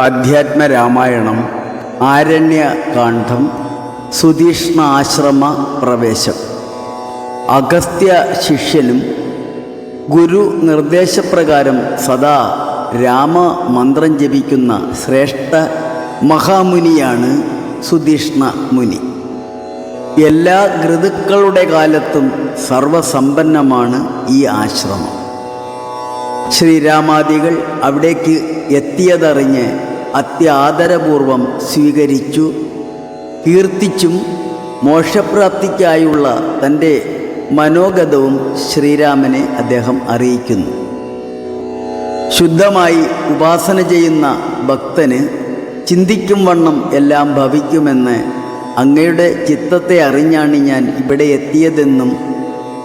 അധ്യാത്മരാമായണം ആരണ്യകാന്ഡം സുതീഷ്ണ ആശ്രമ പ്രവേശം. അഗസ്ത്യ ശിഷ്യനും ഗുരു നിർദ്ദേശപ്രകാരം സദാ രാമമന്ത്രം ജപിക്കുന്ന ശ്രേഷ്ഠ മഹാമുനിയാണ് സുതീഷ്ണ മുനി. എല്ലാ ഋതുക്കളുടെ കാലത്തും സർവസമ്പന്നമാണ് ഈ ആശ്രമം. ശ്രീരാമാദികൾ അവിടേക്ക് എത്തിയതറിഞ്ഞ് അത്യാദരപൂർവം സ്വീകരിച്ചു. കീർത്തിച്ചും മോക്ഷപ്രാപ്തിക്കായുള്ള തൻ്റെ മനോഗതവും ശ്രീരാമനെ അദ്ദേഹം അറിയിക്കുന്നു. ശുദ്ധമായി ഉപാസന ചെയ്യുന്ന ഭക്തന് ചിന്തിക്കും വണ്ണം എല്ലാം ഭവിക്കുമെന്ന് അങ്ങയുടെ ചിത്തത്തെ അറിഞ്ഞാണ് ഞാൻ ഇവിടെ എത്തിയതെന്നും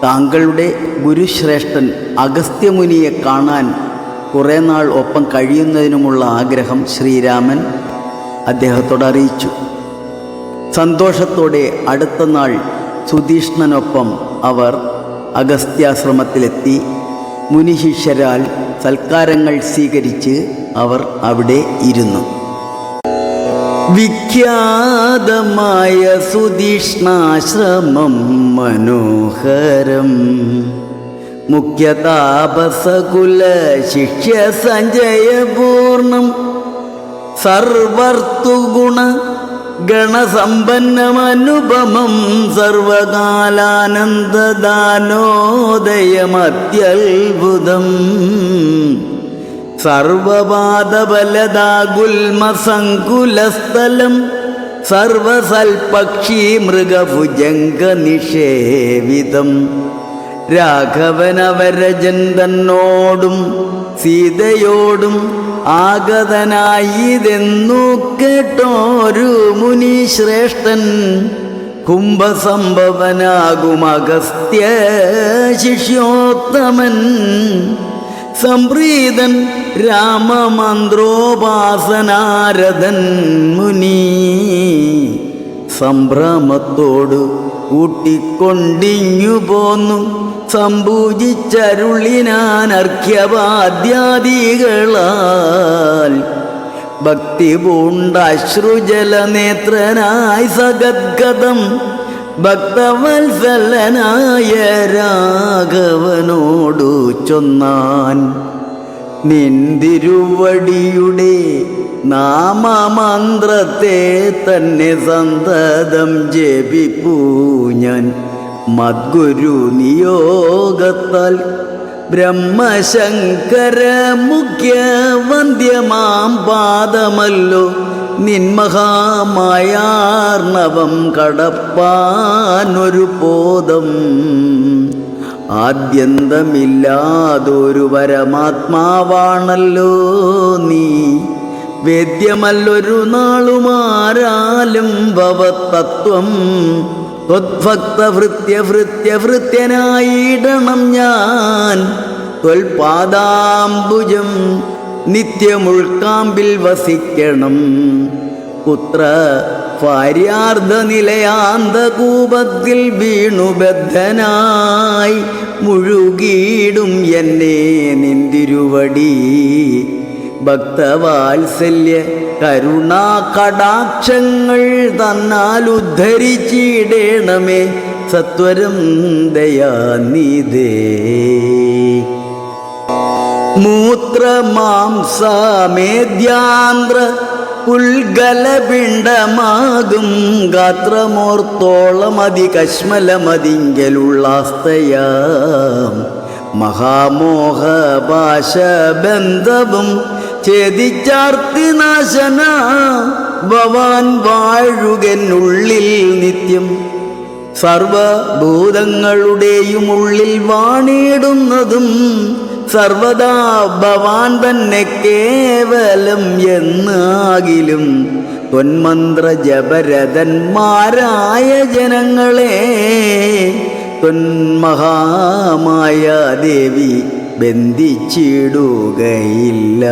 താങ്കളുടെ ഗുരുശ്രേഷ്ഠൻ അഗസ്ത്യമുനിയെ കാണാൻ കുറേ നാൾ ഒപ്പം കഴിയുന്നതിനുമുള്ള ആഗ്രഹം ശ്രീരാമൻ അദ്ദേഹത്തോട് അറിയിച്ചു. സന്തോഷത്തോടെ അടുത്ത നാൾ സുതീഷ്ണനൊപ്പം അവർ അഗസ്ത്യാശ്രമത്തിലെത്തി. മുനിശിഷ്യരാൽ സൽക്കാരങ്ങൾ സ്വീകരിച്ച് അവർ അവിടെ ഇരുന്നു. വിഖ്യാതമായ സുതീഷ്ണാശ്രമം മനോഹരം, മുഖ്യതാപസകുല ശിഷ്യ സഞ്ജയപൂർണം, സർവർത്തുഗുണ ഗണസമ്പന്നമനുപമം, സർവകാലാനന്ദദാനോദയമത്യത്ഭുതം, സർവപാദബലദാഗുൽമസങ്കുലസ്ഥലം, സർവസൽപക്ഷി മൃഗഭുജംഗനിഷേവിതം, രാഘവനവരജൻ തന്നോടും സീതയോടും ആഗതനായിതെന്നു കേട്ടോരു മുനിശ്രേഷ്ഠൻ, കുംഭസംഭവനാകും അഗസ്ത്യ ശിഷ്യോത്തമൻ, സംപ്രീതൻ രാമമന്ത്രോപാസനാരദൻ മുനി, സംഭ്രമത്തോടു കൂട്ടിക്കൊണ്ടിഞ്ഞു പോന്നു സംപൂജിച്ചരുളിനാൻ അർഘ്യപാദ്യാദികളാൽ, ഭക്തി പൂണ്ടശ്രുജലനേത്രനായി സഗദ്ഗതം ഭക്തവത്സലനായ രാഘവനോടു ചൊന്നാൻ, നിന്തിരുവടിയുടെ നാമമന്ത്രത്തെ തന്നെ സന്തതം ജപിപ്പൂ ഞാൻ, മദ്ഗുരു നിയോഗത്താൽ ബ്രഹ്മശങ്കര മുഖ്യ വന്ദ്യമാം പാദമല്ലോ നിന്മഹാമായാർണവം കടപ്പാനൊരു പോദം, ആദ്യന്തമില്ലാതൊരു പരമാത്മാവാണല്ലോ നീ, വേദ്യമല്ലൊരു നാളുമാരാലും ഭവതത്വം, ത്വദ്ഭക്തഭൃത്യഭൃത്യഭൃത്യനായിടണം ഞാൻ, ത്വൽപാദാംബുജം നിത്യമുൾക്കാമ്പിൽ വസിക്കണം, പുത്ര ഭാര്യാർദ്ധനിലയാന്തകൂപത്തിൽ വീണുബദ്ധനായി മുഴുകിയിടും എന്നെ നിന്തിരുവടി, ഭക്തവാത്സല്യ കരുണാ കടാക്ഷങ്ങൾ തന്നാൽ ഉദ്ധരിച്ചിടേണമേ സത്വരം ദയാനിധേ. മൂത്രമാംസമേദ്യാന്ധ്ര ഉൽഗലപിണ്ഡമാകും ഗാത്രമോർത്തോളം അതികശ്മലമതിങ്കലുള്ളാസ്തയാം, മഹാമോഹപാശബന്ധവും ഛേദിച്ചാർത്തിനാശന ഭവാൻ വാഴുകനുള്ളിൽ നിത്യം, സർവഭൂതങ്ങളുടെയും ഉള്ളിൽ വാണിടുന്നതും സർവദാ ഭവാൻ തന്നെ കേവലം എന്നാകിലും, ത്വന്മന്ത്ര ജപരതന്മാരായ ജനങ്ങളെ ത്വന്മഹാമായ ദേവി ബന്ധിച്ചിടുകയില്ല,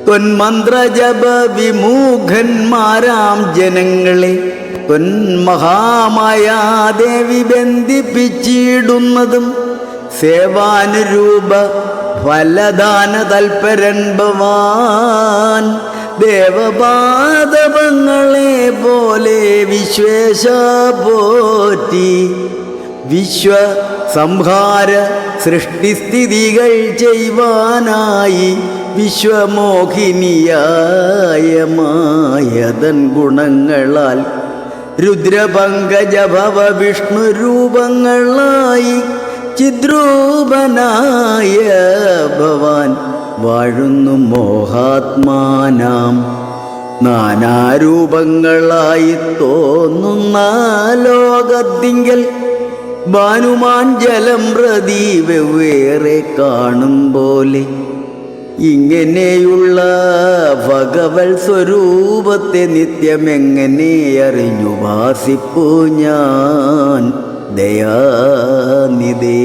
ത്വന്മന്ത്ര ജപ വിമുഖന്മാരാം ജനങ്ങളെ ത്വന്മഹാമായ ദേവി ബന്ധിപ്പിച്ചിടുന്നതും സേവാനുരൂപ ഫലദാന തൽപരൻ ഭവാൻ ദേവപാദവങ്ങളെ പോലെ വിശ്വേശ പോറ്റി വിശ്വ സംഹാര സൃഷ്ടിസ്ഥിതികൾ ചെയ്യുവാനായി വിശ്വമോഹിനിയായ മായതൻ ഗുണങ്ങളാൽ രുദ്രപങ്കജഭവ വിഷ്ണു രൂപങ്ങളായി ചിദ്രൂപനായ ഭവാൻ വാഴുന്നു മോഹാത്മാനാം നാനാരൂപങ്ങളായി തോന്നുന്ന ലോകത്തിങ്കൽ ഭാനുമാൻ ജലം പ്രതി വെവ്വേറെ കാണും പോലെ ഇങ്ങനെയുള്ള ഭഗവൽ സ്വരൂപത്തെ നിത്യമെങ്ങനെ അറിഞ്ഞു ഭാസിപ്പു ഞാൻ ദയാനിധേ.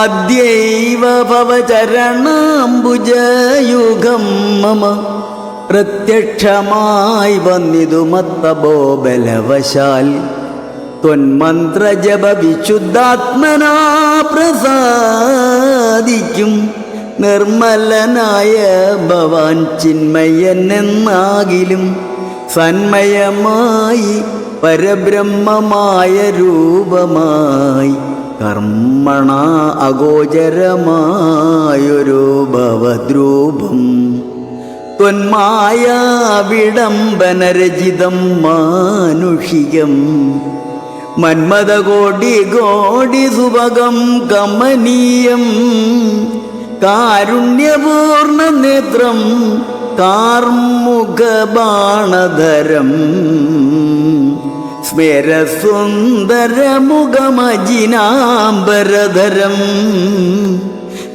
അദ്യൈവ ഭവചരണാംബുജയുഗം മമ പ്രത്യക്ഷമായി വന്നിതു മത്തബോ ബലവശാൽ ത്വന്മന്ത്രജപ വിശുദ്ധാത്മനാ പ്രസാദിക്കും നിർമ്മലനായ ഭവാൻ ചിന്മയനെന്നാകിലും സന്മയമായി പരബ്രഹ്മമായ രൂപമായി കർമ്മണ അഗോചരമായൊരു ഭവദ്രൂപം ത്വന്മായ വിഡംബനരചിതം മാനുഷികം മന്മദകോടി കോടി സുഭഗം കമനീയം കാരുണ്യപൂർണ നേത്രം കാർമുഖബാണധരം സ്മരസുന്ദരമുഖമജിനാംബരധരം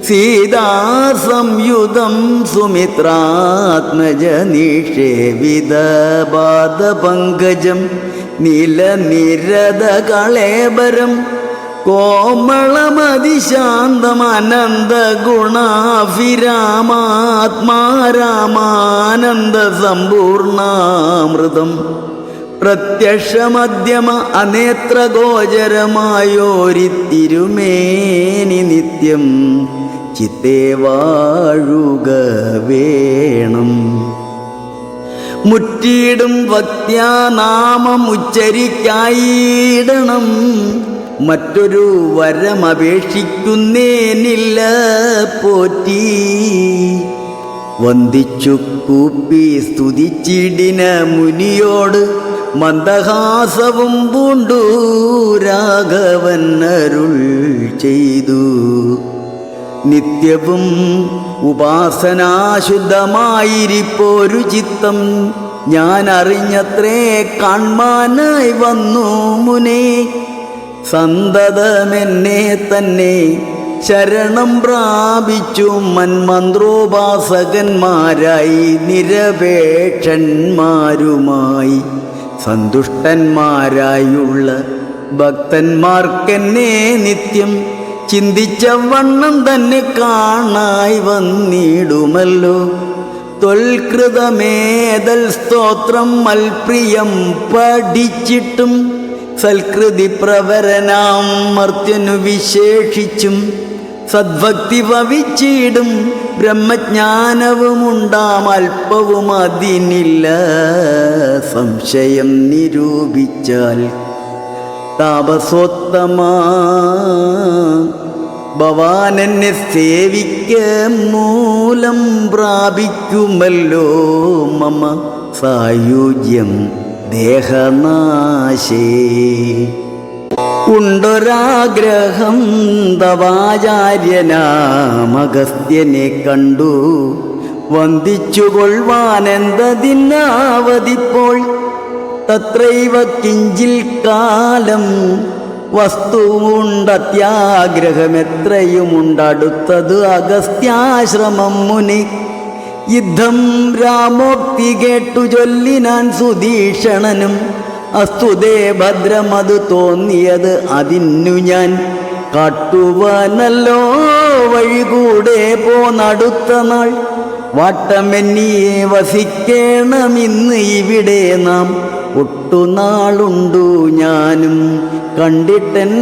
സീതാസംയുതം സുമിത്രാത്മജ നിഷേവിതപാദപങ്കജം നീലനിരത കളേബരം കോമളമതിശാന്തമാനന്ദ ഗുണാഭിരാമാത്മാരാമാനന്ദ സമ്പൂർണാമൃതം പ്രത്യക്ഷമധ്യമ അനേത്രഗോചരമായോരിത്തിരുമേനി നിത്യം ചിത്തേ വാഴുക വേണം. മുറ്റിയിടും ഭക്ത്യാനാമം ഉച്ചരിക്കായിടണം മറ്റൊരു വരമപേക്ഷിക്കുന്നേനില്ല പോറ്റി. വന്ദിച്ചു കൂപ്പി സ്തുതിച്ചിടിന മുനിയോട് മന്ദഹാസവും പൂണ്ടു രാഘവൻ അരുൾ ചെയ്തു. നിത്യവും ഉപാസനാശുദ്ധമായിരിപ്പോരു ചിത്തം ഞാൻ അറിഞ്ഞത്രേ കാൺമാനായി വന്നു മുനേ. സന്തതമെന്നെ തന്നെ ശരണം പ്രാപിച്ചു മന്മന്ത്രോപാസകന്മാരായി നിരപേക്ഷന്മാരുമായി സന്തുഷ്ടന്മാരായുള്ള ഭക്തന്മാർക്കെന്നെ നിത്യം ചിന്തിച്ച വണ്ണം തന്നെ കാണായി വന്നിടുമല്ലോ. ത്വൽകൃതമേതൽ സ്തോത്രം മൽപ്രിയം പഠിച്ചിട്ടും സൽകൃതി പ്രവരനാം മർത്യനു വിശേഷിച്ചും സദ്ഭക്തി ഭവിച്ചിടും ബ്രഹ്മജ്ഞാനവുമുണ്ടാം അല്പവും അതിനില്ല സംശയം നിരൂപിച്ചാൽ. താപസോത്തമാ ഭവാനെന്നെ സേവിക്ക മൂലം പ്രാപിക്കുമല്ലോ മമ സായുജ്യം ദേഹനാശേ. ഉണ്ടൊരാഗ്രഹം തവാചാര്യനാമഗസ്ത്യനെ കണ്ടു വന്ദിച്ചുകൊള്ളുവാനെന്തതിനാവതിപ്പോൾ. തത്രൈവ കിഞ്ചിൽ കാലം വസ്തുവുണ്ടത്യാഗ്രഹമെത്രയുമുണ്ടടുത്തത് അഗസ്ത്യാശ്രമം മുനി. യുദ്ധം രാമോക്തി കേട്ടു ചൊല്ലിനാൻ സുധീഷണനും. അസ്തുതേ ഭദ്രമതു തോന്നിയത് അതിന്നു ഞാൻ കാട്ടുവാനല്ലോ വഴികൂടെ പോന്നടുത്ത നാൾ. വാട്ടമെന്നിയെ വസിക്കേണമിന്ന് ഇവിടെ നാം ഒട്ടുനാളുണ്ടു ഞാനും കണ്ടിട്ടൻ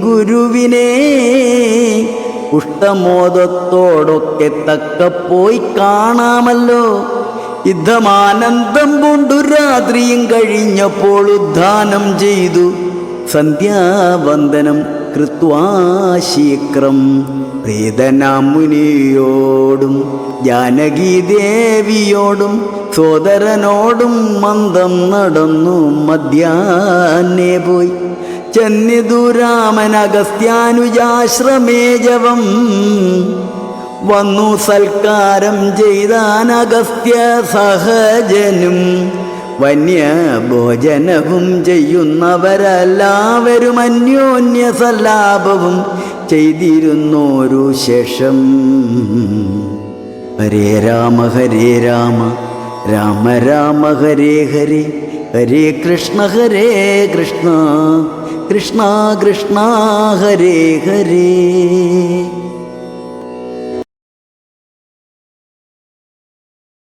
ഗുരുവിനെ. കുഷ്ഠമോദത്തോടൊക്കെ തക്ക പോയി കാണാമല്ലോ. യുദ്ധമാനന്ദം കൊണ്ടു രാത്രിയും കഴിഞ്ഞപ്പോൾ ഉദ്ധാനം ചെയ്തു സന്ധ്യാവന്ദനം കൃത്വാ ശീക്രം. പ്രീതനാം മുനിയോടും ജാനകീദേവിയോടും സോദരനോടും മന്ദം നടന്നു മധ്യാഹ്നേ പോയി ചെന്നിതു രാമൻ അഗസ്ത്യാനുജാശ്രമേ ജവം. വന്നു സൽക്കാരം ചെയ്താൻ അഗസ്ത്യ സഹജനും. വന്യഭോജനവും ചെയ്യുന്നവരെല്ലാവരും അന്യോന്യ സല്ലാപവും ചെയ്തിരുന്നോരു ശേഷം. ഹരേ രാമ രാമ രാമ ഹരേ ഹരേ, ഹരേ കൃഷ്ണ കൃഷ്ണ കൃഷ്ണ ഹരേ ഹരേ.